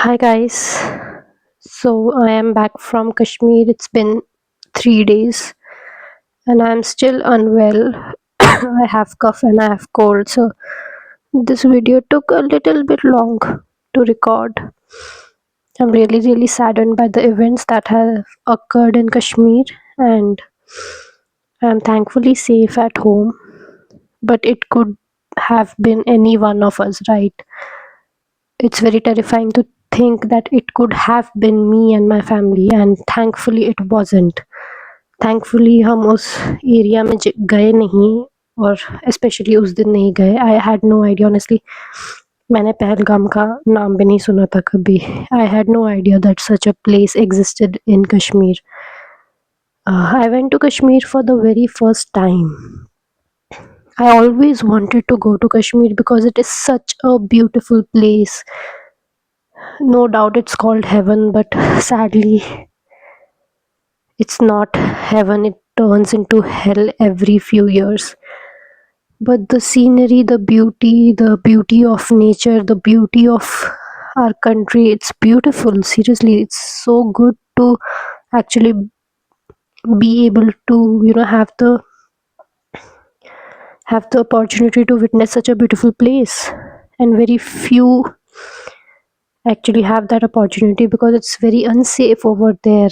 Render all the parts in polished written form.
Hi guys. So I am back from Kashmir. It's been 3 days and I'm still unwell. I have cough and I have cold. So this video took a little bit long to record. I'm really saddened by the events that have occurred in Kashmir, and I'm thankfully safe at home. But it could have been any one of us, right? It's very terrifying to think that it could have been me and my family, and thankfully it wasn't. Thankfully हम उस area में गए नहीं, और specially उस दिन नहीं गए. I had no idea honestly. मैंने पहलगाम का नाम भी नहीं सुना था कभी. I had no idea that such a place existed in Kashmir. I went to Kashmir for the very first time. I always wanted to go to Kashmir because it is such a beautiful place. No doubt it's called heaven, but sadly, it's not heaven. It turns into hell every few years. But the scenery, the beauty of nature, the beauty of our country, it's beautiful. Seriously, it's so good to actually be able to, have the opportunity to witness such a beautiful place. And very few actually have that opportunity because it's very unsafe over there.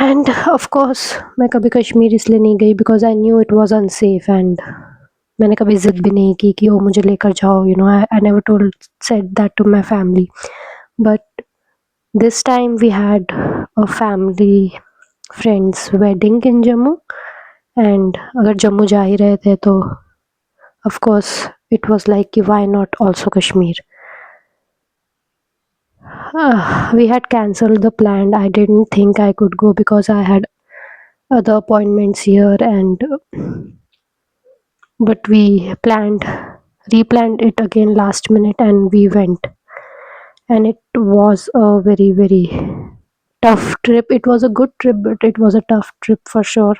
And of course, मैं कभी कश्मीर इसलिए नहीं गई because I knew it was unsafe, and मैंने कभी ज़िद भी नहीं की कि वो मुझे लेकर जाओ. I never said that to my family. But this time we had a family friend's wedding in Jammu, and अगर जम्मू जा ही रहे थे तो of course it was like कि why not also Kashmir. We had cancelled the plan. I didn't think I could go because I had other appointments here, and but we replanned it again last minute, and we went. And it was a very tough trip. It was a good trip, but it was a tough trip for sure.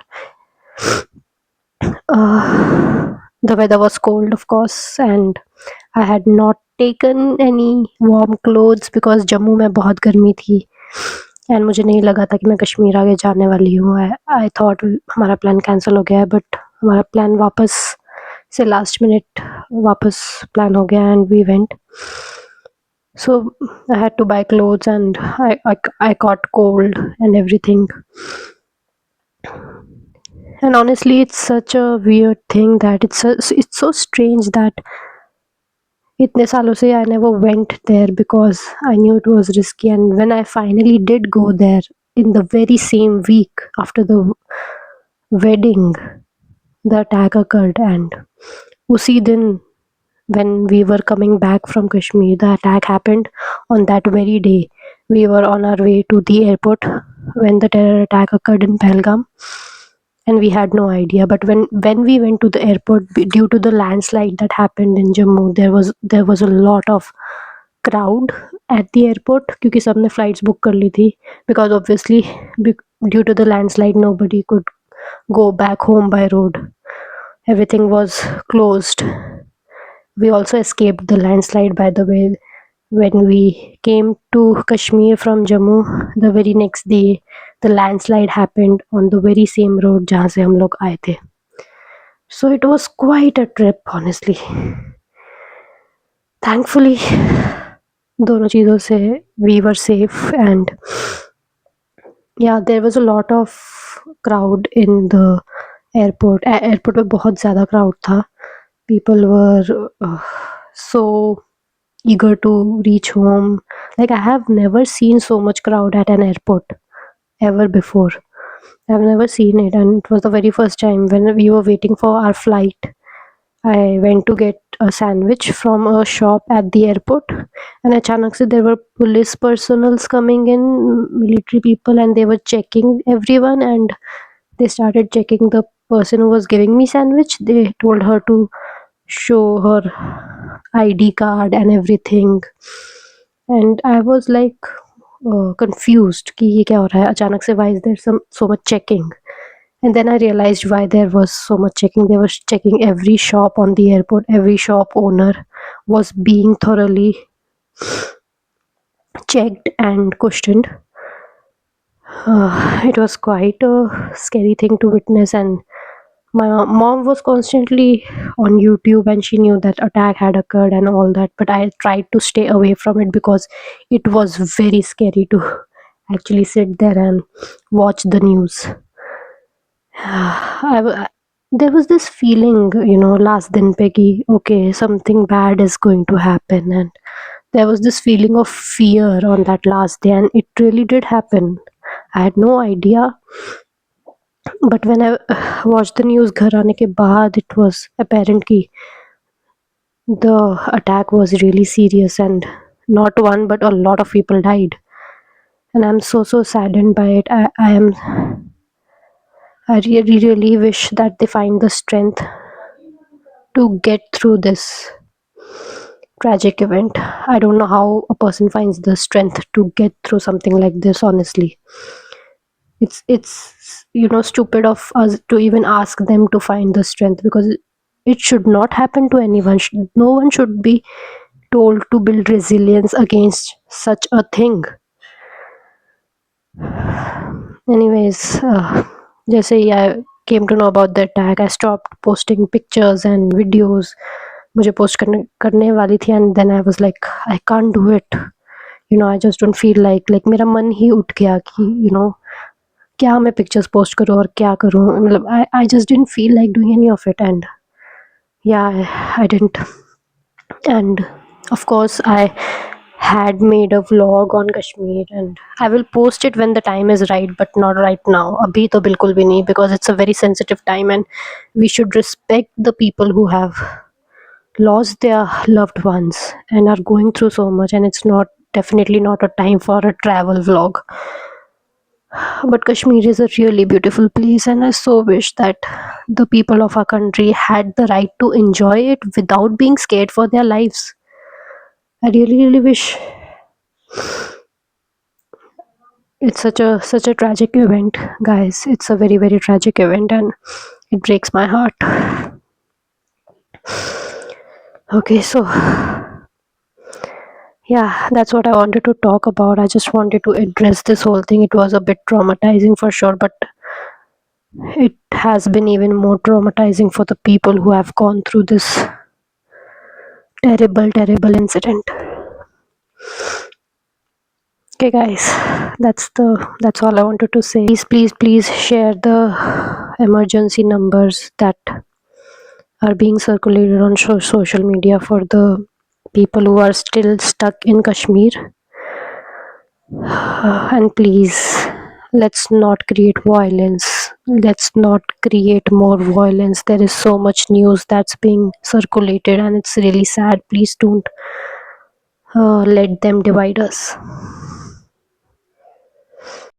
The weather was cold, of course, and I had not taken any warm clothes because Jammu में बहुत गर्मी थी, and मुझे नहीं लगा था कि मैं कश्मीर आगे जाने वाली हूँ. आई थॉट हमारा प्लान कैंसिल हो गया है, बट हमारा प्लान वापस से लास्ट मिनट वापस प्लान हो गया, and we went. So I had to buy clothes, and I caught cold and everything. And honestly, it's such a weird thing that it's so strange that इतने सालों से I never went there because I knew it was risky. And when I finally did go there in the very same week after the wedding, the attack occurred. And उसी दिन, when we were coming back from Kashmir, the attack happened on that very day. We were on our way to the airport when the terror attack occurred in Pahalgam, and we had no idea. But when we went to the airport, due to the landslide that happened in Jammu, there was a lot of crowd at the airport क्योंकि सबने flights book कर ली थी, because obviously due to the landslide nobody could go back home by road. Everything was closed. We also escaped the landslide, by the way. When we came to Kashmir from Jammu, the very next day, the landslide happened on the very same road जहाँ से हम लोग आए थे. So it was quite a trip, honestly. Thankfully, दोनों चीज़ों से we were safe, and yeah, there was a lot of crowd in the airport. Airport में बहुत ज़्यादा crowd था. People were so eager to reach home. Like, I have never seen so much crowd at an airport ever before. I've never seen it, and it was the very first time when we were waiting for our flight. I went to get a sandwich from a shop at the airport, and अचानक से there were police personals coming in, military people, and they were checking everyone, and they started checking the person who was giving me sandwich. They told her to show her ID card and everything, and I was like confused कि ये क्या हो रहा है अचानक से. Why is there so much checking? And then I realized why there was so much checking. They were checking every shop on the airport. Every shop owner was being thoroughly checked and questioned. It was quite a scary thing to witness, and my mom was constantly on YouTube, and she knew that attack had occurred and all that. But I tried to stay away from it because it was very scary to actually sit there and watch the news. There was this feeling, last दिन पे कि okay, something bad is going to happen, and there was this feeling of fear on that last day, and it really did happen. I had no idea, but when I watched the news घर आने के बाद, it was apparent कि the attack was really serious, and not one but a lot of people died. And I'm so saddened by it. I really wish that they find the strength to get through this tragic event. I don't know how a person finds the strength to get through something like this, honestly. It's stupid of us to even ask them to find the strength, because it should not happen to anyone. No one should be told to build resilience against such a thing. Anyways, जैसे ही I came to know about the attack, I stopped posting pictures and videos. मुझे post करने वाली थी, and then I was like, I can't do it. I just don't feel like मेरा मन ही उठ गया कि क्या मैं पिक्चर्स पोस्ट करूँ और क्या करूँ, मतलब I just didn't feel like doing any of it. And yeah, I didn't. And of course, I had made a vlog on Kashmir, and I will post it when the time is right, but not right now. Abhi to bilkul bhi nahi, because it's a very sensitive time, and we should respect the people who have lost their loved ones and are going through so much, and it's not definitely not a time for a travel vlog. But Kashmir is a really beautiful place, and I so wish that the people of our country had the right to enjoy it without being scared for their lives. I really wish. It's such a tragic event, guys. It's a very tragic event, and it breaks my heart. Okay, so yeah, that's what I wanted to talk about. I just wanted to address this whole thing. It was a bit traumatizing for sure, but it has been even more traumatizing for the people who have gone through this terrible incident. Okay, guys, that's all I wanted to say. Please share the emergency numbers that are being circulated on social media for the people who are still stuck in Kashmir. And please, let's not create violence. Let's not create more violence. There is so much news that's being circulated, and it's really sad. Please don't let them divide us.